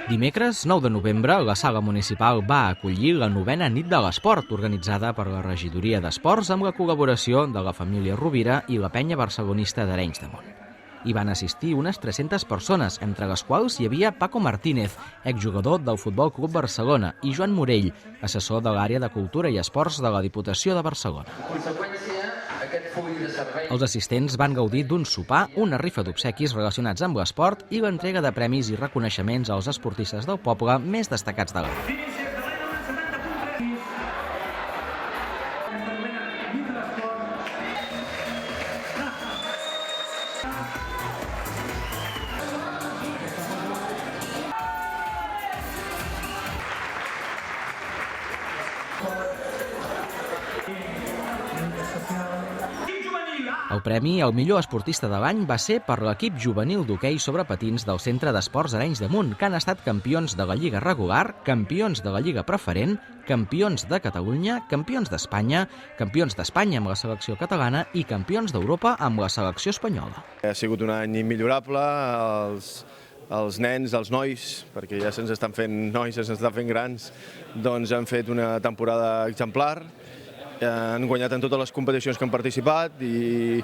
Dimecres, 9 de novembre, la Sala Municipal va acollir la 9a Nit de l'Esport, organitzada per la Regidoria d'Esports amb la col·laboració de la família Rovira i la penya barcelonista d'Arenys de Munt. Hi van assistir unes 300 persones, entre les quals hi havia Paco Martínez, exjugador del Futbol Club Barcelona, i Joan Morell, assessor de l'àrea de Cultura i Esports de la Diputació de Barcelona. Els assistents van gaudir d'un sopar, una rifa d'obsequis relacionats amb l'esport i l'entrega de premis i reconeixements als esportistes del poble més destacats de l'any. El premi al millor esportista de l'any va ser per l'equip juvenil d'hoquei sobre patins del Centre d'Esports Arenys de Munt, que han estat campions de la Lliga regular, campions de la Lliga preferent, campions de Catalunya, campions d'Espanya amb la selecció catalana i campions d'Europa amb la selecció espanyola. Ha sigut un any immillorable, els nens, els nois, perquè ja se'ns estan fent nois, se'ns estan fent grans, doncs han fet una temporada exemplar. Han guanyat en totes les competicions que han participat i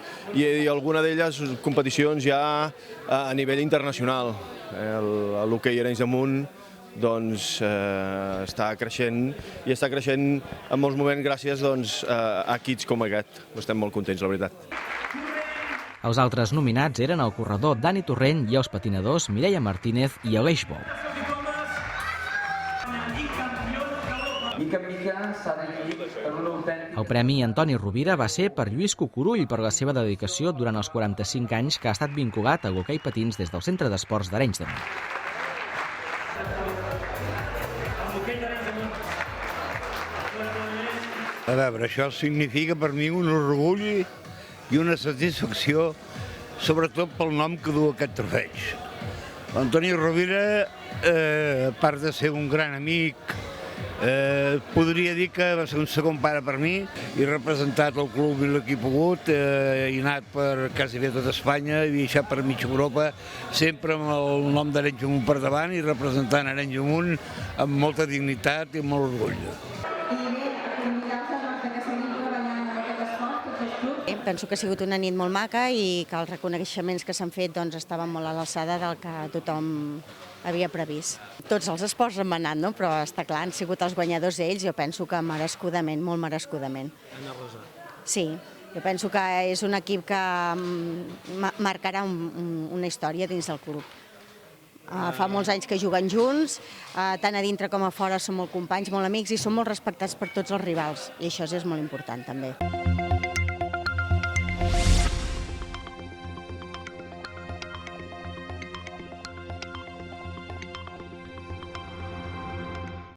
alguna d'elles competicions ja a nivell internacional. L'hoquei Arenys de Munt està creixent i està creixent en molts moments gràcies a equips com aquest. Estem molt contents, la veritat. Els altres nominats eren el corredor Dani Torrent i els patinadors Mireia Martínez i Aleix Bou. El Premi Antoni Rovira va ser per Lluís Cucurull per la seva dedicació durant els 45 anys que ha estat vinculat a l'hoquei patins des del Centre d'Esports d'Arenys de Munt. A veure, això significa per mi un orgull i una satisfacció, sobretot pel nom que du aquest trofeig. L'Antoni Rovira, a part de ser un gran amic, podria dir que va ser un segon pare per mi. He representat el club i l'equip pogut, he anat per quasi bé tot Espanya, he viatjat per mitja Europa, sempre amb el nom d'Arenys de Munt per davant i representant Arenys de Munt amb molta dignitat i amb molt orgull. Penso que ha sigut una nit molt maca i que els reconeixements que s'han fet estaven molt a l'alçada del que tothom havia previst. Tots els esports han anat, no? Però està clar, han sigut els guanyadors ells, jo penso que merescudament, molt merescudament. Sí, jo penso que és un equip que marcarà una història dins del club. Fa molts anys que juguen junts, tant a dintre com a fora són molt companys, molt amics i són molt respectats per tots els rivals, i això és molt important també.